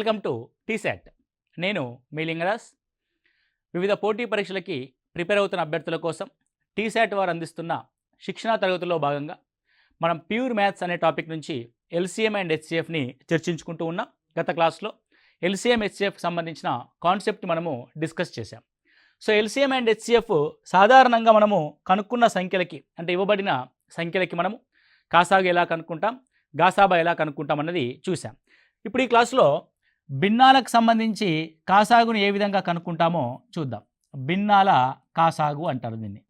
Welcome to T-SAT. నేను మీ లింగరాజ్. వివిధ పోటీ పరీక్షలకి ప్రిపేర్ అవుతున్న అభ్యర్థుల కోసం టీశాట్ వారు అందిస్తున్న శిక్షణా తరగతుల్లో భాగంగా మనం ప్యూర్ మ్యాథ్స్ అనే టాపిక్ నుంచి ఎల్సీఎం అండ్ హెచ్సిఎఫ్ని చర్చించుకుంటూ ఉన్నాం. గత క్లాస్లో ఎల్సీఎం హెచ్సిఎఫ్కి సంబంధించిన కాన్సెప్ట్ మనము డిస్కస్ చేశాం. సో ఎల్సీఎం అండ్ హెచ్సిఎఫ్ సాధారణంగా మనము కనుక్కున్న సంఖ్యలకి, అంటే ఇవ్వబడిన సంఖ్యలకి మనము కాసాగు ఎలా కనుక్కుంటాం, గాసాబా ఎలా కనుక్కుంటాం అన్నది చూసాం. ఇప్పుడు ఈ క్లాస్లో భిన్నాలకు సంబంధించి కాసాగుని ఏ విధంగా కనుక్కుంటామో చూద్దాం. భిన్నాల కాసాగు అంటారు దీన్ని.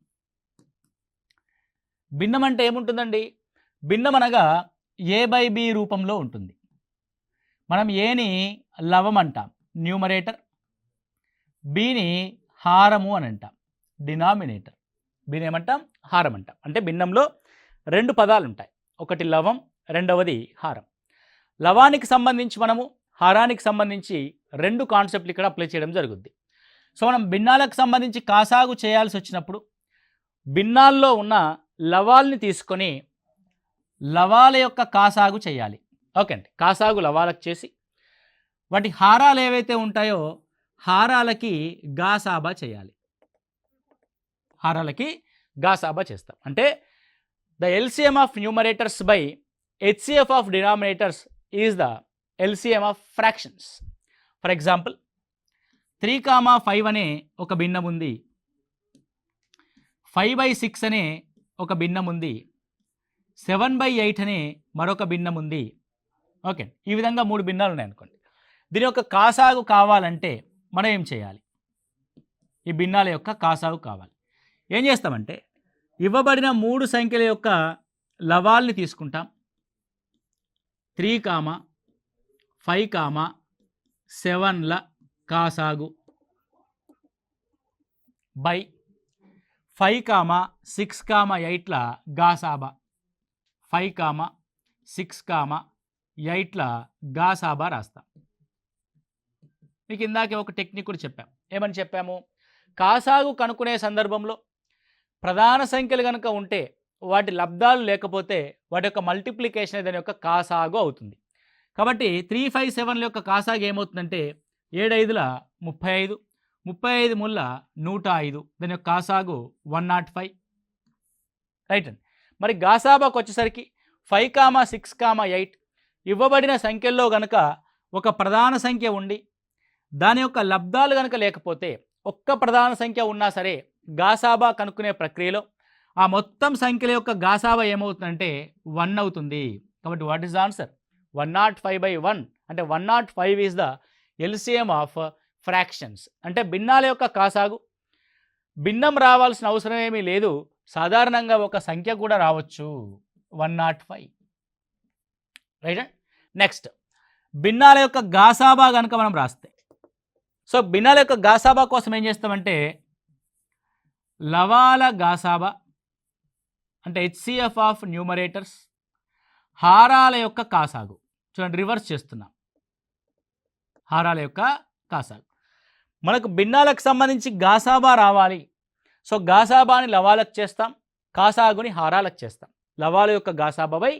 భిన్నం అంటే ఏముంటుందండి? భిన్నం అనగా ఏ బై బి రూపంలో ఉంటుంది. మనం ఏని లవం అంటాం, న్యూమరేటర్. బిని హారము అని అంటాం, డినామినేటర్. బిని ఏమంటాం? హారం అంటాం. అంటే భిన్నంలో రెండు పదాలు ఉంటాయి, ఒకటి లవం, రెండవది హారం. లవానికి సంబంధించి మనము, హారానికి సంబంధించి రెండు కాన్సెప్ట్లు ఇక్కడ అప్లై చేయడం జరుగుద్ది. సో మనం భిన్నాలకు సంబంధించి కాసాగు చేయాల్సి వచ్చినప్పుడు భిన్నాల్లో ఉన్న లవాల్ని తీసుకొని లవాల యొక్క కాసాగు చేయాలి. ఓకే అండి. కాసాగు లవాలకు చేసి వాటి హారాలు ఏవైతే ఉంటాయో హారాలకి గాసాబా చేయాలి. హారాలకి గాసాబా చేస్తాం. అంటే the LCM of numerators by HCF of denominators is the LCM of fractions. For example 3,5 అనే ఒక భిన్నం ఉంది, 5/6 అనే ఒక భిన్నం ఉంది, 7/8 అనే మరొక భిన్నం ఉంది. ఓకే, ఈ విధంగా 3 భిన్నాలు ఉన్నాయనుకోండి. దీని యొక్క కాసాగు కావాలంటే మనం ఏం చేయాలి? ఈ భిన్నాల యొక్క కాసాగు కావాలి. ఏం చేస్తామంటే ఇవ్వబడిన 3 సంఖ్యల యొక్క లవాల్ని తీసుకుంటాం. 3, 5, 7ల కాసాగు బై 5, 6, 8ల గాసాబా. 5, 6, 8ల గాసాబా రాస్తాం. మీకు ఇందాకే ఒక టెక్నిక్ కూడా చెప్పాం. ఏమని చెప్పాము? కాసాగు కనుక్కునే సందర్భంలో ప్రధాన సంఖ్యలు కనుక ఉంటే వాటి లబ్ధాలు లేకపోతే వాటి యొక్క మల్టిప్లికేషన్ దాని యొక్క కాసాగు అవుతుంది. కాబట్టి 3, 5, 7ల యొక్క కాసాగు ఏమవుతుందంటే 7×5 35, 35 105, దాని యొక్క కాసాగు 105. రైట్ అండి. మరి గాసాబాకు వచ్చేసరికి 5, 6, 8 ఇవ్వబడిన సంఖ్యల్లో కనుక ఒక ప్రధాన సంఖ్య ఉండి దాని యొక్క లబ్ధాలు కనుక లేకపోతే, ఒక్క ప్రధాన సంఖ్య ఉన్నా సరే గాసాబా కనుక్కునే ప్రక్రియలో ఆ మొత్తం సంఖ్యల యొక్క గాసాబా ఏమవుతుందంటే 1 అవుతుంది. కాబట్టి వాట్ ఈస్ ద ఆన్సర్? 105/1. అంటే 105 is the LCM of fractions. అంటే భిన్నాల యొక్క కాసాగు. భిన్నం రావాల్సిన అవసరం ఏమీ లేదు, సాధారణంగా ఒక సంఖ్య కూడా రావచ్చు, 105. రైట్. నెక్స్ట్ భిన్నాల యొక్క గాసాబా కనుక మనం రాస్తే, సో భిన్నాల యొక్క గాసాబా కోసం ఏం చేస్తామంటే లవాల గాసాబా అంటే హెచ్సిఎఫ్ ఆఫ్ న్యూమరేటర్స్, హారాల యొక్క కాసాగు. చూడండి, రివర్స్ చేస్తున్నాం. హారాల యొక్క కాసాగు. మనకు భిన్నాలకు సంబంధించి గాసాబా రావాలి. సో గాసాబాని లవాలకు చేస్తాం, కాసాగుని హారాలకు చేస్తాం. లవాల యొక్క గాసాబా బై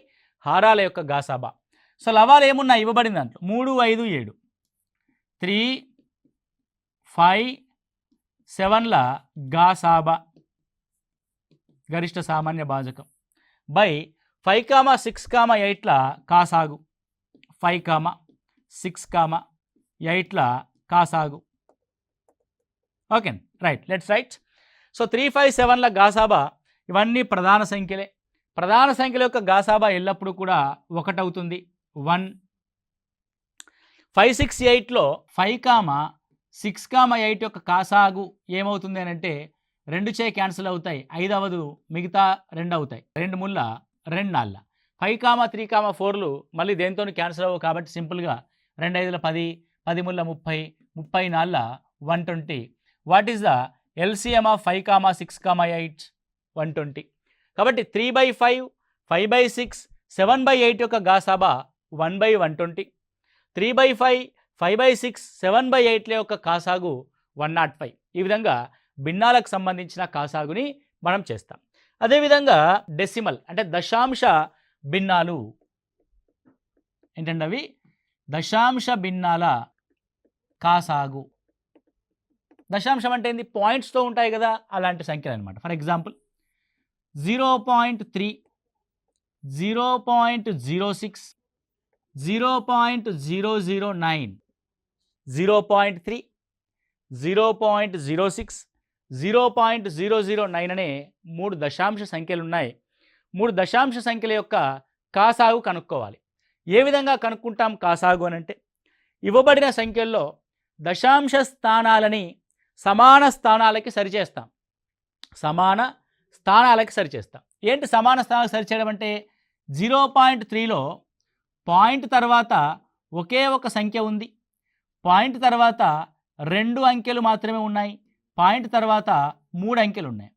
హారాల యొక్క గాసాబా. సో లవాలు ఏమున్నా ఇవ్వబడిన దాంట్లో 3, 5, 7, 3, 5, 7ల గాసాబా గరిష్ట సామాన్య భాజకం బై 5, 6, 8ల కాసాగు. 5, 6, 8ల కాసాగు. Okay right. Let's write. So 3, 5, 7ల గాసాబా ఇవన్నీ ప్రధాన సంఖ్యలే. ప్రధాన సంఖ్యల యొక్క గాసాబా ఎల్లప్పుడూ కూడా 1 అవుతుంది, 1. 5, 6, 8లో 5, 6, 8 యొక్క కాసాగు ఏమవుతుంది అని అంటే 2 చే క్యాన్సిల్ అవుతాయి, 5 అవ్వదు, మిగతా 2 అవుతాయి. 2 ముళ్ళ 2 నాళ్ళ. 5, 3, 4లు మళ్ళీ దేంతో క్యాన్సిల్ అవ్వవు కాబట్టి సింపుల్గా 2 5ల 10, 10 ముళ్ళ 30, 30 నాళ్ళ 120. What is the LCM of 5, 6, 8? 120. కాబట్టి 3/5, 5/6, 7/8 యొక్క గాసాబా 1/120. 3/5, 5/6, 7/8ల యొక్క కాసాగు 105. ఈ విధంగా భిన్నాలకు సంబంధించిన కాసాగుని మనం చేస్తాం. అదేవిధంగా డెసిమల్ అంటే దశాంశ భిన్నాలు ఏంటంటే అవి దశాంశ భిన్నాల కాసాగు. దశాంశం అంటే ఏంది? పాయింట్స్తో ఉంటాయి కదా, అలాంటి సంఖ్యలు అనమాట. ఫర్ ఎగ్జాంపుల్ 0.3, 0.06, 0.009, 0.3, 0.06, 0.009 అనే 3 దశాంశ సంఖ్యలు ఉన్నాయి. 3 దశాంశ సంఖ్యల యొక్క కాసాగు కనుక్కోవాలి. ఏ విధంగా కనుక్కుంటాం కాసాగు అని అంటే, ఇవ్వబడిన సంఖ్యల్లో దశాంశ స్థానాలని సమాన స్థానాలకి సరిచేస్తాం. సమాన స్థానాలకి సరిచేస్తాం. ఏంటి సమాన స్థానాలకు సరిచేయడం అంటే, 0.3లో పాయింట్ తర్వాత ఒకే ఒక సంఖ్య ఉంది, పాయింట్ తర్వాత 2 అంకెలు మాత్రమే ఉన్నాయి, పాయింట్ తర్వాత 3 అంకెలు ఉన్నాయి.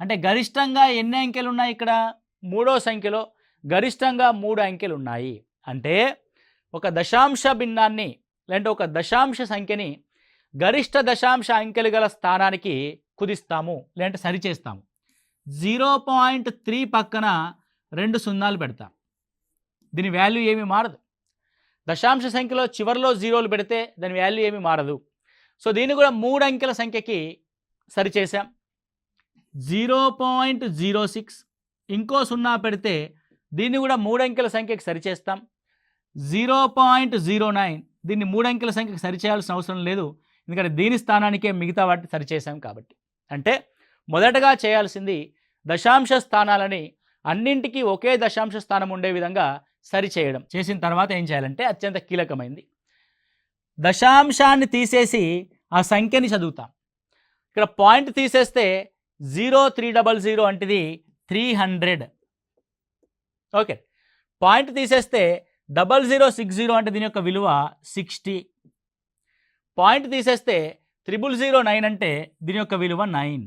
అంటే గరిష్టంగా ఎన్ని అంకెలు ఉన్నాయి? ఇక్కడ మూడో సంఖ్యలో గరిష్టంగా 3 అంకెలు ఉన్నాయి. అంటే ఒక దశాంశ భిన్నాన్ని లేదంటే ఒక దశాంశ సంఖ్యని గరిష్ట దశాంశ అంకెలు గల స్థానానికి కుదిస్తాము లేదంటే సరిచేస్తాము. 0.3 పక్కన 2 సున్నాలు పెడతాం. దీని వాల్యూ ఏమీ మారదు. దశాంశ సంఖ్యలో చివరిలో జీరోలు పెడితే దాని వాల్యూ ఏమీ మారదు. సో దీన్ని కూడా 3 అంకెల సంఖ్యకి సరిచేసాం. 0.06 ఇంకో సున్నా పెడితే దీన్ని కూడా 3 అంకెల సంఖ్యకి సరిచేస్తాం. 0.09 దీన్ని 3 అంకెల సంఖ్యకి సరిచేయాల్సిన అవసరం లేదు, ఎందుకంటే దీని స్థానానికే మిగతా వాటిని సరిచేసాం కాబట్టి. అంటే మొదటగా చేయాల్సింది దశాంశ స్థానాలని అన్నింటికీ ఒకే దశాంశ స్థానం ఉండే విధంగా సరిచేయడం. చేసిన తర్వాత ఏం చేయాలంటే అత్యంత కీలకమైంది, దశాంశాన్ని తీసేసి ఆ సంఖ్యని చదువుతాం. ఇక్కడ పాయింట్ తీసేస్తే 0300 అంటే 300. ఓకే, పాయింట్ తీసేస్తే 0060 అంటే దీని యొక్క విలువ 60. పాయింట్ తీసేస్తే 0009 అంటే దీని యొక్క విలువ 9.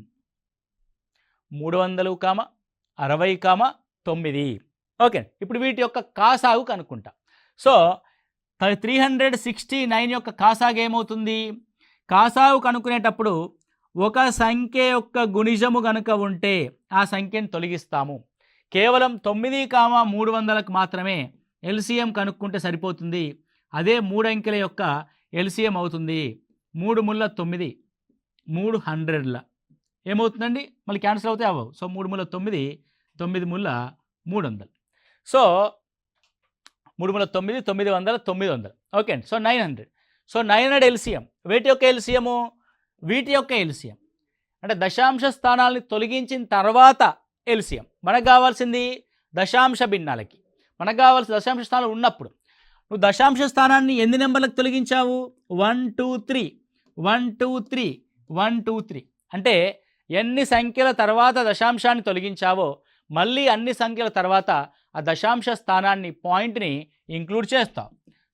300,60,9. ఓకే, ఇప్పుడు వీటి యొక్క కాసాగు కనుక్కుంటా. సో 369 యొక్క కాసాగు ఏమవుతుంది? కాసాగు కనుక్కునేటప్పుడు ఒక సంఖ్య యొక్క గుణిజము కనుక ఉంటే ఆ సంఖ్యను తొలగిస్తాము. కేవలం 9,300కు మాత్రమే ఎల్సిఎం కనుక్కుంటే సరిపోతుంది. అదే 3 అంకెల యొక్క ఎల్సిఎం అవుతుంది. 3 ముళ్ళ 9, 300ల ఏమవుతుందండి? మళ్ళీ క్యాన్సిల్ అవుతాయి అవ్వవు. సో 3 ముళ్ళ 9, 9 ముళ్ళ 300. సో 3 ముళ్ళ 9, 900, 900. ఓకే అండి. సో 900. So 900 LCM. వీటి యొక్క ఎల్సిఎము, వీటి యొక్క ఎల్సిఎం అంటే దశాంశ స్థానాలని తొలగించిన తర్వాత ఎల్సిఎం. మనకు కావాల్సింది దశాంశ భిన్నాలకి. మనకు కావాల్సిన దశాంశ స్థానాలు ఉన్నప్పుడు నువ్వు దశాంశ స్థానాన్ని ఎన్ని నెంబర్లకు తొలగించావు? 1 2 3 1 2 3 1 2 3 అంటే ఎన్ని సంఖ్యల తర్వాత దశాంశాన్ని తొలగించావో మళ్ళీ అన్ని సంఖ్యల తర్వాత ఆ దశాంశ స్థానాన్ని పాయింట్ని ఇంక్లూడ్ చేస్తాం.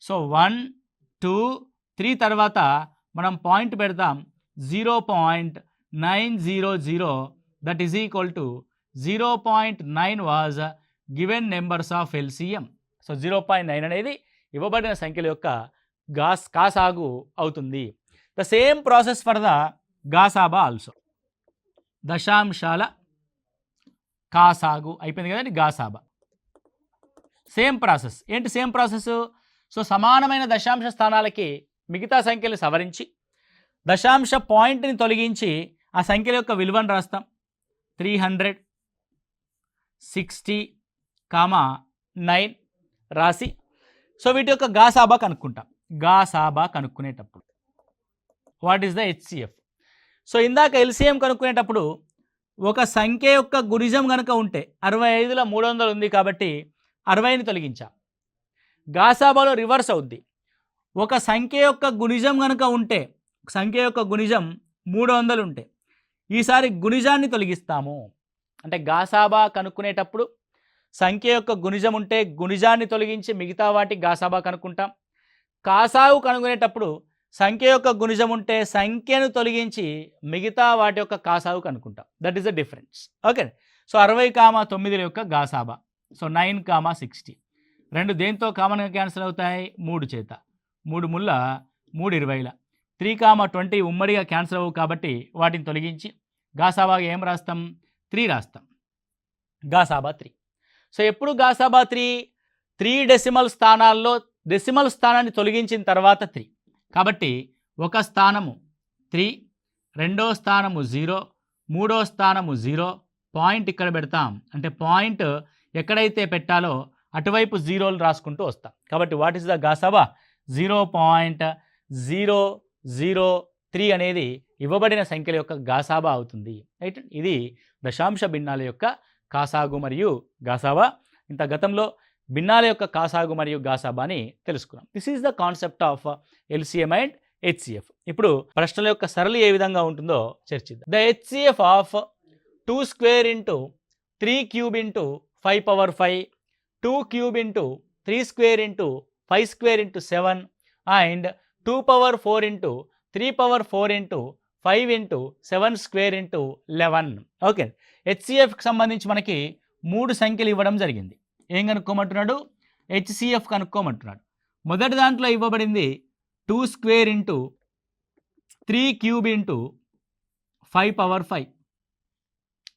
సో 1 2 3 తర్వాత మనం పాయింట్ పెడతాం 0.900. That is equal to 0.9 was given numbers of LCM. So 0.9 అనేది ఇవ్వబడిన సంఖ్యల యొక్క కాసాగు అవుతుంది. The same process for the గాసాబా ఆల్సో. దశాంశాల కాసాగు అయిపోయింది కదండి, గాసాబా. Same process. ఏంటి సేమ్ ప్రాసెస్? సో సమానమైన దశాంశ స్థానాలకి మిగతా సంఖ్యలు సవరించి దశాంశ పాయింట్ని తొలగించి ఆ సంఖ్యల యొక్క విలువను రాస్తాం. 360,9 రాసి సో వీటి యొక్క గాసాబా కనుక్కుంటాం. గాసాబా కనుక్కునేటప్పుడు what is the HCF? So ఇందాక ఎల్సిఎం కనుక్కునేటప్పుడు ఒక సంఖ్య యొక్క గుణిజం కనుక ఉంటే 65లో 300 ఉంది కాబట్టి 60ని తొలగించాం. గాసాబాలో రివర్స్ అవుద్ది. ఒక సంఖ్య యొక్క గుణిజం కనుక ఉంటే, సంఖ్య యొక్క గుణిజం 300 ఉంటే ఈసారి గుణిజాన్ని తొలగిస్తాము. అంటే గాసాబా కనుక్కునేటప్పుడు సంఖ్య యొక్క గుణిజం ఉంటే గుణిజాన్ని తొలగించి మిగతా వాటి గాసాబా కనుక్కుంటాం. కాసాగు కనుక్కునేటప్పుడు సంఖ్య యొక్క గుణిజం ఉంటే సంఖ్యను తొలగించి మిగతా వాటి యొక్క కాసాగు కనుక్కుంటాం. That is the difference. Okay, so 60,9 యొక్క గాసాబా. సో 9,60 రెండు దేంతో కామన్గా క్యాన్సిల్ అవుతాయి? 3 చేత. 3 ముళ్ళ 3 20ల. 3,20 ఉమ్మడిగా క్యాన్సిల్ అవ్వవు కాబట్టి వాటిని తొలగించి గాసాబాగా ఏం రాస్తాం? 3 రాస్తాం. గాసాబా 3. సో ఎప్పుడు గాసాబా 3 డెసిమల్ స్థానాల్లో డెసిమల్ స్థానాన్ని తొలగించిన తర్వాత 3. కాబట్టి ఒక స్థానము 3, రెండో స్థానము 0, మూడో స్థానము 0, పాయింట్ ఇక్కడ పెడతాం. అంటే పాయింట్ ఎక్కడైతే పెట్టాలో అటువైపు జీరోలు రాసుకుంటూ వస్తాం. కాబట్టి వాట్ ఈస్ ద గాసాబా? 0.003 అనేది ఇవ్వబడిన సంఖ్యల యొక్క గాసాబా అవుతుంది. రైట్, ఇది దశాంశ భిన్నాల యొక్క కాసాగు మరియు గాసాబా. ఇంత గతంలో భిన్నాల యొక్క కాసాగు మరియు గాసాబాని తెలుసుకున్నాం. This is the concept of LCM and HCF. ఇప్పుడు ప్రశ్నల యొక్క సరళి ఏ విధంగా ఉంటుందో చర్చిద్దాం. The HCF of 2 square into 3 cube into 5 power 5, 2 cube into 3 square into 5 square into 7 and 2 power 4 into 3 power 4 into 5 into 7 square into 11. Okay, హెచ్సిఎఫ్కి సంబంధించి మనకి 3 సంఖ్యలు ఇవ్వడం జరిగింది. ఏం కనుక్కోమంటున్నాడు? హెచ్సిఎఫ్ కనుక్కోమంటున్నాడు. మొదటి దాంట్లో ఇవ్వబడింది 2 square into 3 cube into 5 power 5.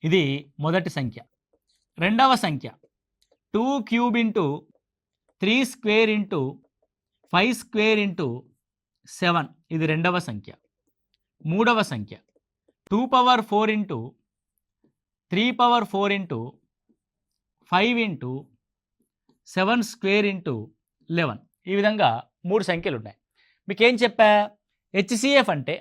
ఇది మొదటి సంఖ్య. రెండవ సంఖ్య 2 cube into 3 square into 5 square into 7. ఇది రెండవ సంఖ్య. మూడవ సంఖ్య 2 power 4 into 3 power 4 into 5 into 7 square into 11. ఈ విధంగా 3 సంఖ్యలు ఉన్నాయి. మీకేం చెప్పా? హెచ్సిఎఫ్ అంటే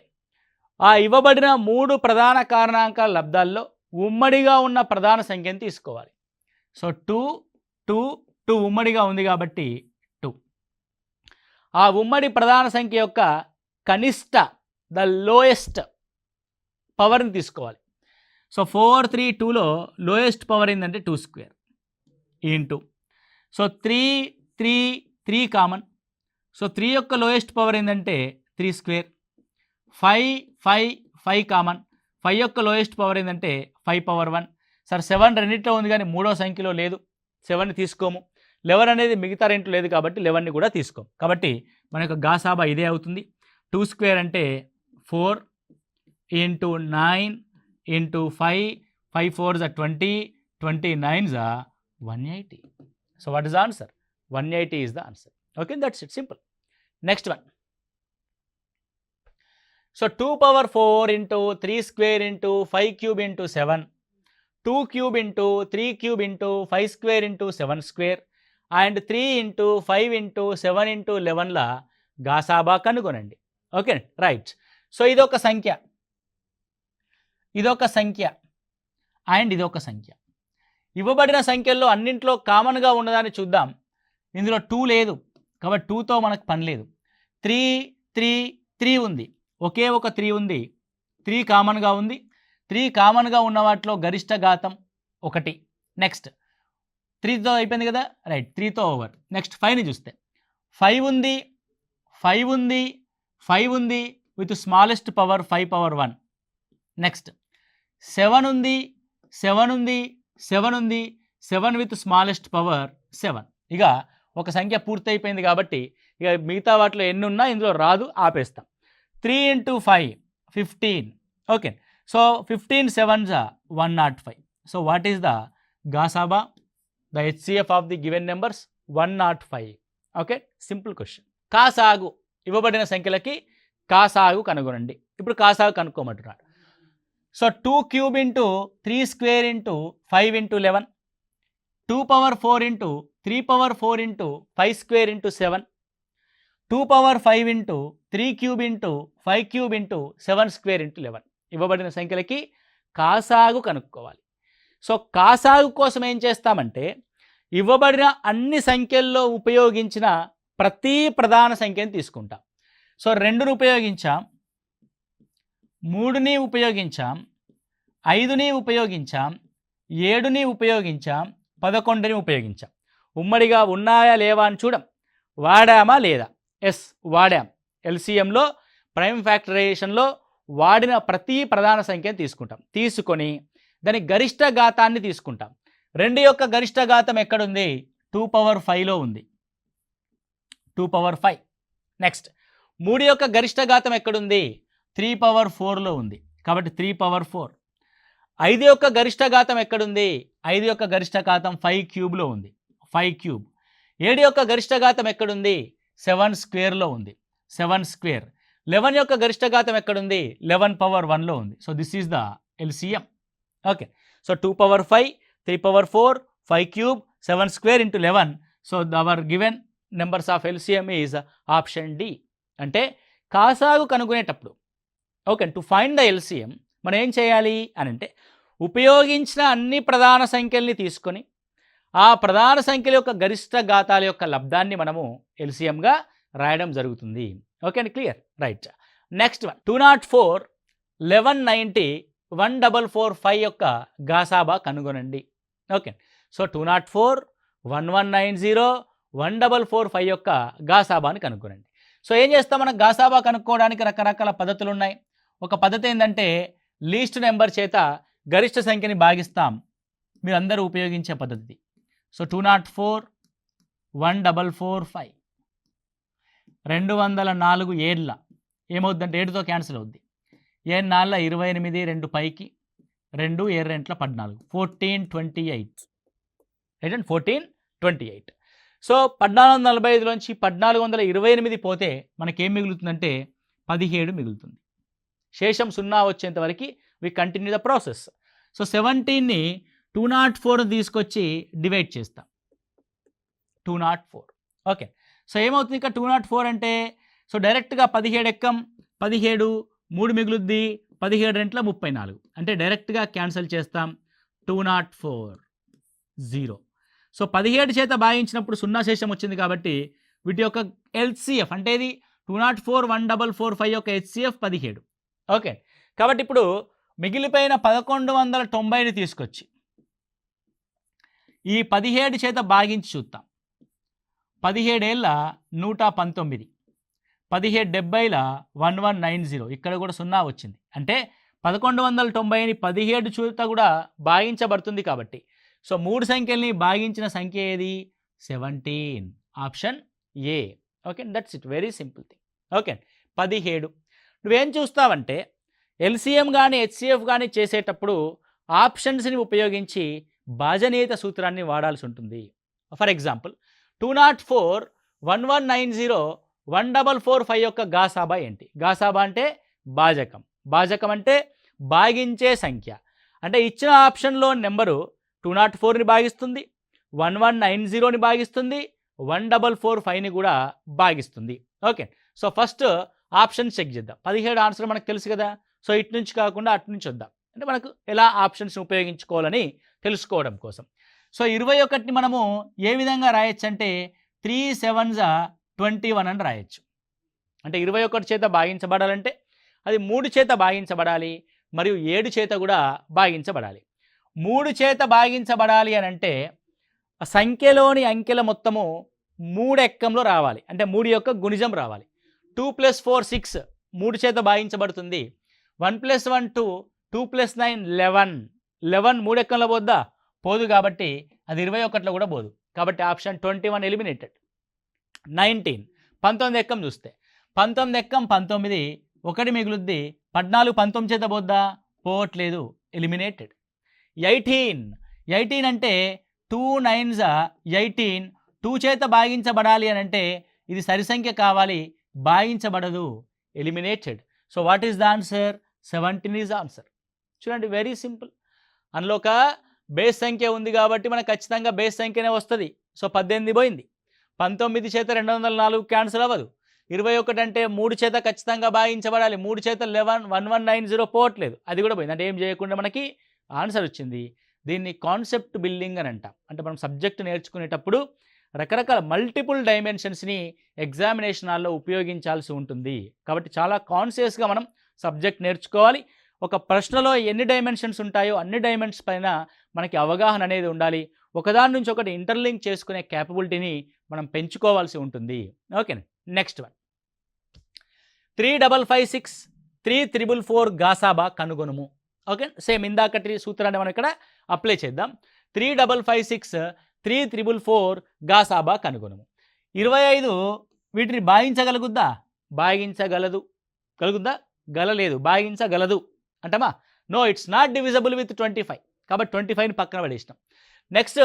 ఆ ఇవ్వబడిన 3 ప్రధాన కారణాంకాల లబ్ధాల్లో ఉమ్మడిగా ఉన్న ప్రధాన సంఖ్యను తీసుకోవాలి. సో 2 2 2 ఉమ్మడిగా ఉంది కాబట్టి 2. ఆ ఉమ్మడి ప్రధాన సంఖ్య యొక్క కనిష్ట ద లోయెస్ట్ పవర్ని తీసుకోవాలి. సో 4 3 2లో లోయెస్ట్ పవర్ ఏంటంటే 2 square into, so 3 3 3 common. So 3 యొక్క లోయెస్ట్ పవర్ ఏంటంటే 3 square. 5 5 5 కామన్. 5 యొక్క లోయెస్ట్ పవర్ ఏంటంటే 5 power 1. సార్ 7 రెండింటిలో ఉంది కానీ మూడో సంఖ్యలో లేదు, 7ని తీసుకోము. 11 అనేది మిగతా రెంట్లో లేదు కాబట్టి 11ని కూడా తీసుకోము. కాబట్టి మన యొక్క గాసాబా ఇదే అవుతుంది. 2 square అంటే 4 into 9 into 5, 5 4s are 20, 29s are 180. So what is the answer? 180 is the answer. Okay, that's it, simple. Next one. So 2 power 4 into 3 square into 5 cube into 7, 2 cube into 3 cube into 5 square into 7 square and 3 into 5 into 7 into 11ల గాసాబా కనుగొనండి. Okay, right. So ఇదొక సంఖ్య, ఇదొక సంఖ్య and ఇదొక సంఖ్య. ఇవ్వబడిన సంఖ్యల్లో అన్నింట్లో కామన్గా ఉన్నదాన్ని చూద్దాం. ఇందులో 2 లేదు కాబట్టి 2తో మనకు పని లేదు. 3 3 3 ఉంది, ఒకే ఒక 3 ఉంది, 3 కామన్గా ఉంది. 3 కామన్గా ఉన్న వాటిలో గరిష్ట ఘాతం 1. నెక్స్ట్ 3తో అయిపోయింది కదా, రైట్, 3తో ఓవర్. నెక్స్ట్ 5ని చూస్తే 5 ఉంది, 5 ఉంది, 5 ఉంది with smallest power 5 power 1. Next 7 ఉంది, 7 ఉంది, 7 ఉంది, 7 విత్ స్మాలెస్ట్ పవర్ 7. ఇక ఒక సంఖ్య పూర్తయిపోయింది కాబట్టి ఇక మిగతా వాటిలో ఎన్ని ఉన్నా ఇందులో రాదు, ఆపేస్తాం. 3 into 5 15. Okay, so 15 7s are 105. So what is the గాసాబా? The HCF of the given numbers 105. Okay, simple question. కాసాగు ఇవ్వబడిన సంఖ్యలకి కాసాగు కనుగొనండి. ఇప్పుడు కాసాగు కనుక్కోమంటున్నాడు. So 2 cube into 3 square into 5 into 11, 2 power 4 into 3 power 4 into 5 square into 7, 2 power 5 into 3 cube into 5 cube into 7 square into 11. ఇవ్వబడిన సంఖ్యలకి కాసాగు కనుక్కోవాలి. సో కాసాగు కోసం ఏం చేస్తామంటే ఇవ్వబడిన అన్ని సంఖ్యల్లో ఉపయోగించిన ప్రతి ప్రధాన సంఖ్యను తీసుకుంటాం. సో 2ని ఉపయోగించాం, 3ని ఉపయోగించాం, 5ని ఉపయోగించాం, 7ని ఉపయోగించాం, 11ని ఉపయోగించాం. ఉమ్మడిగా ఉన్నాయా లేవా అని చూడం. వాడామా లేదా? ఎస్, వాడాం. ఎల్సిఎంలో ప్రైమ్ ఫ్యాక్టరైజేషన్లో వాడిన ప్రతి ప్రధాన సంఖ్యను తీసుకుంటాం. తీసుకొని దాని గరిష్ట ఘాతాన్ని తీసుకుంటాం. 2 యొక్క గరిష్ట ఘాతం ఎక్కడుంది? 2 power 5లో ఉంది, 2 power 5. నెక్స్ట్ 3 యొక్క గరిష్ట ఘాతం ఎక్కడుంది? 3 power 4లో ఉంది కాబట్టి 3 power 4. 5 యొక్క గరిష్ట ఘాతం ఎక్కడుంది? 5 యొక్క గరిష్ట ఘాతం 5 క్యూబ్లో ఉంది, 5 క్యూబ్. 7 యొక్క గరిష్ట ఘాతం ఎక్కడుంది? 7 స్క్వేర్లో ఉంది. 7 స్క్వేర్. 11 యొక్క గరిష్ట ఘాతం ఎక్కడుంది? 11 పవర్ 1లో ఉంది. So this is the LCM. Okay, so 2 power 5, 3 power 4, 5 cube, 7 square into 11. So our given numbers of LCM is option D. అంటే కాసాగు కనుగొనేటప్పుడు okay to find the LCM మనం ఏం చేయాలి అని అంటే ఉపయోగించిన అన్ని ప్రధాన సంఖ్యల్ని తీసుకొని ఆ ప్రధాన సంఖ్యల యొక్క గరిష్ట ఘాతాల యొక్క లబ్ధాన్ని మనము ఎల్సిఎంగా రాయడం జరుగుతుంది. ఓకే అండి, క్లియర్? రైట్. నెక్స్ట్ వన్ 204, 1190, 1445 యొక్క గాసాబా కనుగొనండి. ఓకే, సో 204, 1190, 1445 యొక్క గాసాబాని కనుక్కోనండి. సో ఏం చేస్తాం, మనం గాసాబా కనుక్కోవడానికి రకరకాల పద్ధతులు ఉన్నాయి. ఒక పద్ధతి ఏంటంటే లీస్ట్ నెంబర్ చేత గరిష్ట సంఖ్యని భాగిస్తాం. మీరు అందరూ ఉపయోగించే పద్ధతి. సో 204, 1445, 204 ఏళ్ళ ఏమవుద్దంటే 7తో క్యాన్సిల్ అవుద్ది. 7 4 28, 2 పైకి 2 7 14, 1428. Right and 1428. సో 1445లోంచి 1428 పోతే మనకేం మిగులుతుందంటే 17 మిగులుతుంది. శేషం 0 వచ్చేంత వరకు we continue the process. So 17ని 204 తీసుకొచ్చి డివైడ్ చేస్తాం. 204. ఓకే, సో ఏమవుతుంది ఇక్కడ 204 అంటే సో డైరెక్ట్గా 17 ఎక్కం, 17 3 మిగులుద్ది, 17 34 అంటే డైరెక్ట్గా క్యాన్సిల్ చేస్తాం. 204 0. సో 17 చేత భాగించినప్పుడు 0 శేషం వచ్చింది కాబట్టి వీటి యొక్క ఎల్సిఎఫ్ అంటే ఇది 204, 1445 యొక్క హెచ్సిఎఫ్ 17. ఓకే, కాబట్టి ఇప్పుడు మిగిలిపోయిన 1190ని తీసుకొచ్చి ఈ 17 చేత భాగించి చూద్దాం. 17 ఏళ్ళ 119, 1770ల 1190, ఇక్కడ కూడా 0 వచ్చింది. అంటే 1190ని 17 చేత కూడా భాగించబడుతుంది కాబట్టి సో 3 సంఖ్యల్ని భాగించిన సంఖ్య ఏది? 17. Option A. Okay, that's it, very simple thing. Okay, 17. నువ్వేం చూస్తావంటే ఎల్సిఎం కానీ హెచ్సిఎఫ్ కానీ చేసేటప్పుడు ఆప్షన్స్ని ఉపయోగించి భాజనీయత సూత్రాన్ని వాడాల్సి ఉంటుంది. ఫర్ ఎగ్జాంపుల్ 204, 1190, 1445 యొక్క గాసాబా ఏంటి? గాసాబా అంటే భాజకం. భాజకం అంటే భాగించే సంఖ్య. అంటే ఇచ్చిన ఆప్షన్లో నెంబరు 204ని భాగిస్తుంది, 1190ని భాగిస్తుంది, 1445ని కూడా భాగిస్తుంది. Okay, so first option check చేద్దాం. 17 ఆన్సర్ మనకు తెలుసు కదా. సో ఇటు నుంచి కాకుండా అటు నుంచి వద్దాం. అంటే మనకు ఎలా ఆప్షన్స్ ఉపయోగించుకోవాలని తెలుసుకోవడం కోసం. సో 21ని మనము ఏ విధంగా రాయొచ్చు అంటే 3 7s 21 అని రాయొచ్చు. అంటే 21 చేత భాగించబడాలంటే అది 3 చేత భాగించబడాలి మరియు 7 చేత కూడా భాగించబడాలి. 3 చేత భాగించబడాలి అని అంటే సంఖ్యలోని అంకెల మొత్తము 3 ఎక్కంలో రావాలి. అంటే 3 యొక్క గుణిజం రావాలి. 2 + 4 6 3 చేత భాగించబడుతుంది. 1 + 1 2, 2 + 9 11. 11 3 ఎక్కంలో పోద్దా? పోదు, కాబట్టి అది 21లో కూడా పోదు. కాబట్టి ఆప్షన్ 21 ఎలిమినేటెడ్. 19 19 ఎక్కం చూస్తే 19 ఎక్కం 19, 1 మిగులుద్ది. 14 19 చేత పోద్దా? పోవట్లేదు, ఎలిమినేటెడ్. 18 అంటే 2 9s 18, 2 చేత భాగించబడాలి అని అంటే ఇది సరి సంఖ్య కావాలి, భాగించబడదు, eliminated. So what is the answer? 17 is answer. చూడండి, వెరీ సింపుల్. అందులో ఒక బేస్ సంఖ్య ఉంది కాబట్టి మనకు ఖచ్చితంగా బేస్ సంఖ్యనే వస్తుంది. సో 18 పోయింది. 19 చేత 204 క్యాన్సిల్ అవ్వదు. 21 అంటే 3 చేత ఖచ్చితంగా భాగించబడాలి. 3 చేత 11 1190 పోవట్లేదు, అది కూడా పోయింది. అంటే ఏం చేయకుండా మనకి ఆన్సర్ వచ్చింది. దీన్ని కాన్సెప్ట్ బిల్డింగ్ అని అంటాం. అంటే మనం సబ్జెక్ట్ నేర్చుకునేటప్పుడు రకరకాల మల్టిపుల్ డైమెన్షన్స్ని ఎగ్జామినేషన్ హాల్లో ఉపయోగించాల్సి ఉంటుంది. కాబట్టి చాలా కాన్షియస్గా మనం సబ్జెక్ట్ నేర్చుకోవాలి. ఒక ప్రశ్నలో ఎన్ని డైమెన్షన్స్ ఉంటాయో అన్ని డైమెన్షన్స్ పైన మనకి అవగాహన అనేది ఉండాలి. ఒకదాని నుంచి ఒకటి ఇంటర్లింక్ చేసుకునే క్యాపబిలిటీని మనం పెంచుకోవాల్సి ఉంటుంది. ఓకే, నెక్స్ట్ వన్ 3556, 3444 గాసాబా కనుగొనుము. ఓకే, సేమ్ ఇందాకటి సూత్రాన్ని మనం ఇక్కడ అప్లై చేద్దాం. 3556, 3444 గాసాబా కనుగొనుము. 25 వీటిని భాగించగలుగుద్దా? భాగించగలదు. కలుగుద్దా? గలలేదు, భాగించగలదు అంటమా? No, it's not divisible with 25. కాబట్టి 25ని పక్కన పడేసినాం. నెక్స్ట్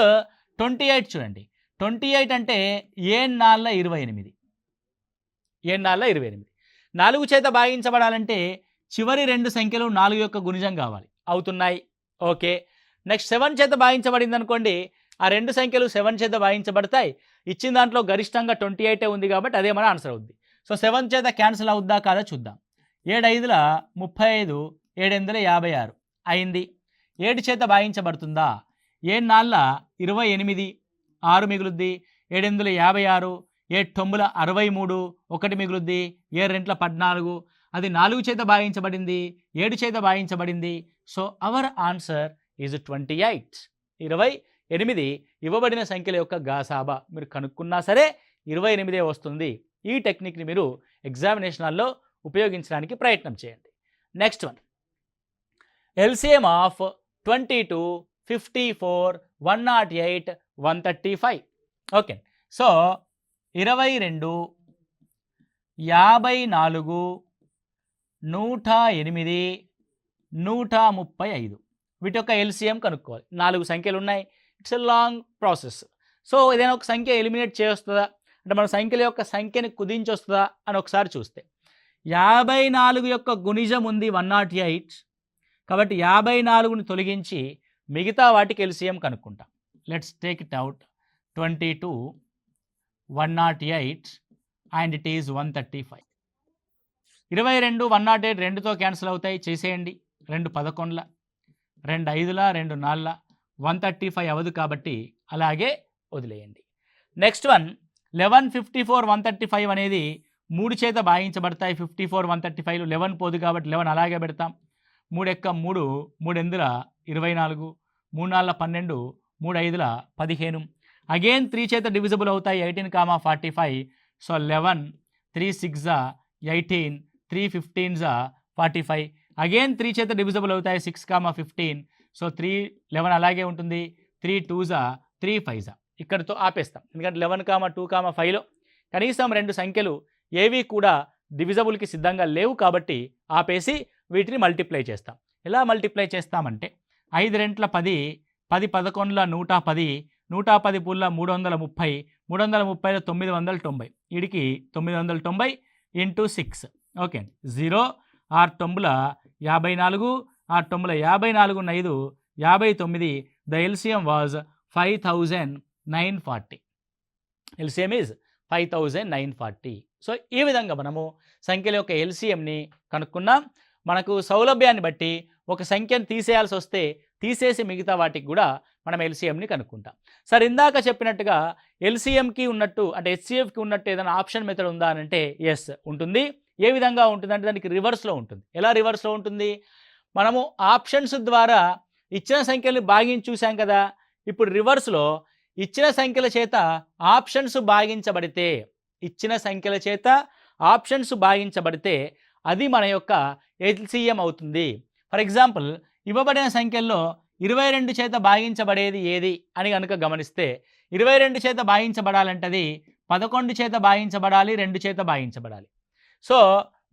28 చూడండి. 28 అంటే 7×4 28 4 చేత భాగించబడాలంటే చివరి రెండు సంఖ్యలు 4 యొక్క గుణిజం కావాలి. అవుతున్నాయి. ఓకే. నెక్స్ట్ 7 చేత భాగించబడింది అనుకోండి, ఆ రెండు సంఖ్యలు 7 చేత భాగించబడతాయి. ఇచ్చిన దాంట్లో గరిష్టంగా 28 ఉంది కాబట్టి అదే మన ఆన్సర్ అవుద్ది. సో 7 చేత క్యాన్సిల్ అవుద్దా కాదా చూద్దాం. 7×5 35, 7×8 56 అయింది. 7 చేత భాగించబడుతుందా? 7×4 28, 6 మిగులుద్ది. 7×8 56, 7×9 63, 1 మిగులుద్ది. 7×2 14, అది 4 చేత భాగించబడింది, 7 చేత భాగించబడింది. So our answer is 28. 28 ఇవ్వబడిన సంఖ్యల యొక్క గాసాబా మీరు కనుక్కున్నా సరే 28 వస్తుంది. ఈ టెక్నిక్ని మీరు ఎగ్జామినేషన్లో ఉపయోగించడానికి ప్రయత్నం చేయండి. Next one, LCM of 22, 54, 108, 135. Okay. So 22, 54, 108, 135 వీటి యొక్క ఎల్సిఎం కనుక్కోవాలి. 4 సంఖ్యలు ఉన్నాయి. It's a long process. So ఏదైనా ఒక సంఖ్య ఎలిమినేట్ చేస్తుందా అంటే మన సంఖ్యల యొక్క సంఖ్యని కుదించొస్తుందా అని ఒకసారి చూస్తే 54 యొక్క గుణిజం ఉంది 108. కాబట్టి 54ని తొలగించి మిగతా వాటికి ఎల్సిఎం కనుక్కుంటాం. Let's take it out. 22, 108 and it is 135. 22, 108 2తో క్యాన్సిల్ అవుతాయి, చేసేయండి. 2 11, 2 5, 2 4, 135 అవదు కాబట్టి అలాగే వదిలేయండి. నెక్స్ట్ వన్ 11, 54, 135 అనేది 3 చేత భాగించబడతాయి. 54, 135 11 పోదు కాబట్టి 11 అలాగే పెడతాం. 3 ఎక్క 3, 3 8 24, 3 4 12, 3 5 15. అగైన్ 3 చేత డివిజిబుల్ అవుతాయి. 18, 45. సో 11, 3 6 18, 3 15 45. అగైన్ 3 చేత డివిజిబుల్ అవుతాయి. 6, 15. సో 3 11 అలాగే ఉంటుంది. 3 2 3 5 ఇక్కడితో ఆపేస్తాం. ఎందుకంటే 11, 2, 5లో కనీసం 2 సంఖ్యలు ఏవి కూడా డివిజబుల్కి సిద్ధంగా లేవు కాబట్టి ఆపేసి వీటిని మల్టిప్లై చేస్తాం. ఎలా మల్టిప్లై చేస్తామంటే 5 2 10, 10 11 110, 110 పుల్ల 330, 330 990. వీడికి 990 into 6. Okay. 0 6 9 54, 6 9 54 5 59. The LCM was 5940. LCM is 5940. So ఈ విధంగా మనము సంఖ్యల యొక్క ఎల్సిఎంని కనుక్కున్నాం. మనకు సౌలభ్యాన్ని బట్టి ఒక సంఖ్యను తీసేయాల్సి వస్తే తీసేసి మిగతా వాటికి కూడా మనం ఎల్సిఎంని కనుక్కుంటాం. సార్ ఇందాక చెప్పినట్టుగా ఎల్సిఎంకి ఉన్నట్టు అంటే హెచ్సిఎఫ్కి ఉన్నట్టు ఏదైనా ఆప్షన్ మెథడ్ ఉందా అని అంటే ఎస్ ఉంటుంది. ఏ విధంగా ఉంటుందంటే దానికి రివర్స్లో ఉంటుంది. ఎలా రివర్స్లో ఉంటుంది? మనము ఆప్షన్స్ ద్వారా ఇచ్చిన సంఖ్యలు భాగించి చూసాం కదా. ఇప్పుడు రివర్స్లో ఇచ్చిన సంఖ్యల చేత ఆప్షన్స్ భాగించబడితే అది మన యొక్క ఎల్సిఎం అవుతుంది. ఫర్ ఎగ్జాంపుల్ ఇవ్వబడిన సంఖ్యల్లో 22 చేత భాగించబడేది ఏది అని కనుక గమనిస్తే 22 చేత భాగించబడాలంటే అది 11 చేత భాగించబడాలి, 2 చేత భాగించబడాలి. సో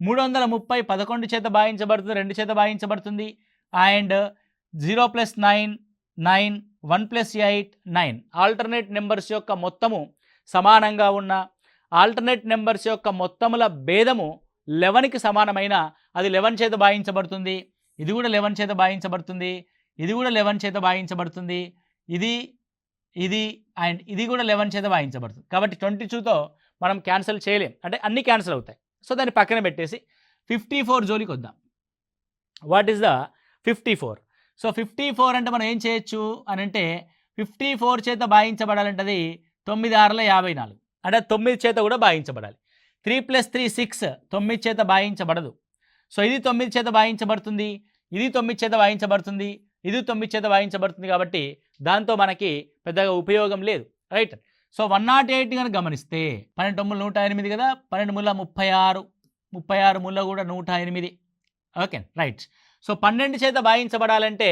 330 11 చేత భాగించబడుతుంది, 2 చేత భాగించబడుతుంది. అండ్ 0 + 9 9, 1 + 8 9. ఆల్టర్నేట్ నెంబర్స్ యొక్క మొత్తము సమానంగా ఉన్న ఆల్టర్నేట్ నెంబర్స్ యొక్క మొత్తముల భేదము 11కి సమానమైన అది 11 చేత భాగించబడుతుంది. ఇది కూడా 11 చేత భాగించబడుతుంది. ఇది కూడా 11 చేత భాగించబడుతుంది. ఇది అండ్ ఇది కూడా 11 చేత భాగించబడుతుంది. కాబట్టి 22తో మనం క్యాన్సిల్ చేయలేం, అంటే అన్నీ క్యాన్సిల్ అవుతాయి. సో దాన్ని పక్కన పెట్టేసి 54 జోలికి వద్దాం. What is the 54? సో 54 అంటే మనం ఏం చేయొచ్చు అని అంటే 54 చేత భాగించబడాలంటే అది 9 6 54, అంటే 9 చేత కూడా భాగించబడాలి. 3 + 3 6, 9 చేత భాగించబడదు. సో ఇది 9 చేత భాగించబడుతుంది, ఇది 9 చేత భాగించబడుతుంది, ఇది 9 చేత భాగించబడుతుంది. కాబట్టి దాంతో మనకి పెద్దగా ఉపయోగం లేదు, రైట్? సో 108 కనుక గమనిస్తే 12 9 108 కదా, 12 ముళ్ళ 36, 36 ముళ్ళ కూడా 108. Okay, right. సో 12 చేత భాగించబడాలంటే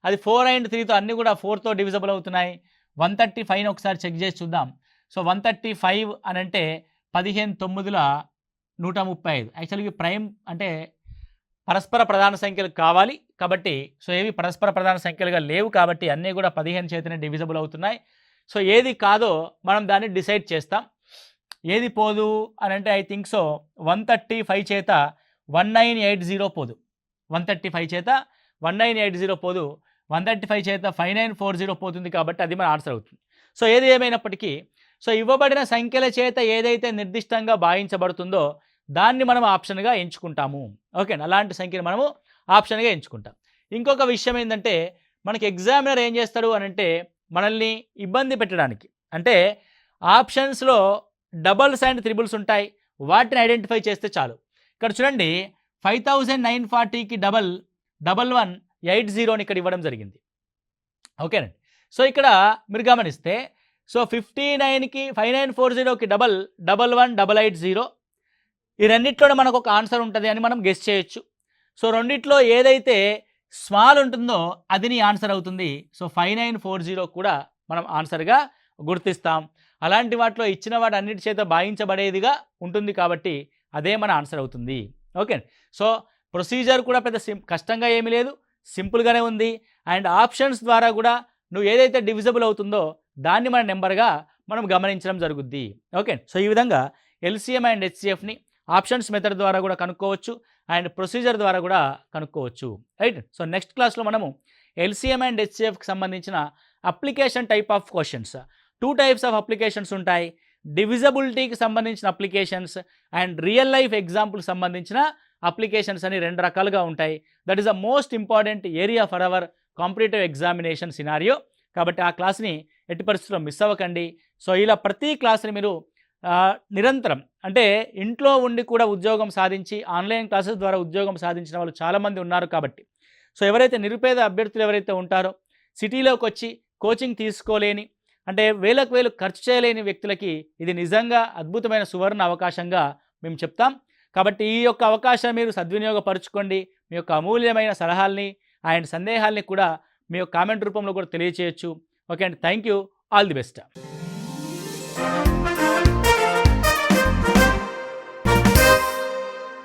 అది 4 అండ్ 3తో అన్నీ కూడా 4తో డివిజబుల్ అవుతున్నాయి. 135 ఒకసారి చెక్ చేసి చూద్దాం. సో 135 అని అంటే 15 9 135. యాక్చువల్గా ప్రైమ్ అంటే పరస్పర ప్రధాన సంఖ్యలు కావాలి కాబట్టి సో ఏవి పరస్పర ప్రధాన సంఖ్యలుగా లేవు కాబట్టి అన్నీ కూడా 15 చేతనే డివిజబుల్ అవుతున్నాయి. సో ఏది కాదో మనం దాన్ని డిసైడ్ చేస్తాం. ఏది పోదు అని అంటే ఐ థింక్ సో 135 చేత 1980 పోదు. 135 చేత 1980 పోదు. 135 చేత 5940 పోతుంది కాబట్టి అది మన ఆన్సర్ అవుతుంది. సో ఏది ఏమైనప్పటికీ సో ఇవ్వబడిన సంఖ్యల చేత ఏదైతే నిర్దిష్టంగా భావించబడుతుందో దాన్ని మనం ఆప్షన్గా ఎంచుకుంటాము. ఓకేనా, అలాంటి సంఖ్యను మనము ఆప్షన్గా ఎంచుకుంటాం. ఇంకొక విషయం ఏంటంటే మనకి ఎగ్జామినర్ ఏం చేస్తాడు అని అంటే మనల్ని ఇబ్బంది పెట్టడానికి, అంటే ఆప్షన్స్లో డబల్స్ అండ్ త్రిబుల్స్ ఉంటాయి, వాటిని ఐడెంటిఫై చేస్తే చాలు. ఇక్కడ చూడండి 5940కి డబల్ 1180 ఇక్కడ ఇవ్వడం జరిగింది. ఓకేనండి. సో ఇక్కడ మీరు గమనిస్తే సో 59కి 5940కి డబల్ 1180, ఈ రెండిట్లో మనకు ఒక ఆన్సర్ ఉంటుంది అని మనం గెస్ చేయొచ్చు. సో రెండిట్లో ఏదైతే స్మాల్ ఉంటుందో అది నీ ఆన్సర్ అవుతుంది. సో 5940 కూడా మనం ఆన్సర్గా గుర్తిస్తాం. అలాంటి వాటిలో ఇచ్చిన వాటి అన్నిటి చేత భావించబడేదిగా ఉంటుంది కాబట్టి అదే మన ఆన్సర్ అవుతుంది. ఓకే, సో ప్రొసీజర్ కూడా పెద్ద కష్టంగా ఏమీ లేదు, సింపుల్గానే ఉంది. అండ్ ఆప్షన్స్ ద్వారా కూడా నువ్వు ఏదైతే డివిజబుల్ అవుతుందో దాన్ని మన నెంబర్గా మనం గమనించడం జరుగుద్ది. ఓకే, సో ఈ విధంగా ఎల్సిఎం అండ్ హెచ్సిఎఫ్ని ఆప్షన్స్ మెథడ్ ద్వారా కూడా కనుక్కోవచ్చు అండ్ ప్రొసీజర్ ద్వారా కూడా కనుక్కోవచ్చు. రైట్. సో నెక్స్ట్ క్లాస్లో మనము ఎల్సిఎం అండ్ హెచ్సిఎఫ్కి సంబంధించిన application type of questions, 2 types of applications ఉంటాయి. డివిజబిలిటీకి సంబంధించిన applications and real life example సంబంధించిన అప్లికేషన్స్ అని 2 రకాలుగా ఉంటాయి. That is the most important area for hour competitive examination scenario. కాబట్టి ఆ క్లాస్ని ఎట్టి పరిస్థితుల్లో మిస్ అవ్వకండి. సో ఇలా ప్రతి క్లాస్ని మీరు నిరంతరం, అంటే ఇంట్లో ఉండి కూడా ఉద్యోగం సాధించి ఆన్లైన్ క్లాసెస్ ద్వారా ఉద్యోగం సాధించిన వాళ్ళు చాలామంది ఉన్నారు. కాబట్టి సో ఎవరైతే నిరుపేద అభ్యర్థులు ఎవరైతే ఉంటారో, సిటీలోకి వచ్చి కోచింగ్ తీసుకోలేని, అంటే వేలకు వేలు ఖర్చు చేయలేని వ్యక్తులకి ఇది నిజంగా అద్భుతమైన సువర్ణ అవకాశంగా మేము చెప్తాం. కాబట్టి ఈ యొక్క అవకాశాన్ని మీరు సద్వినియోగపరచుకోండి. మీ యొక్క అమూల్యమైన సలహాల్ని అండ్ సందేహాల్ని కూడా మీ యొక్క కామెంట్ రూపంలో కూడా తెలియచేయచ్చు. ఓకే అండి, thank you, all the best.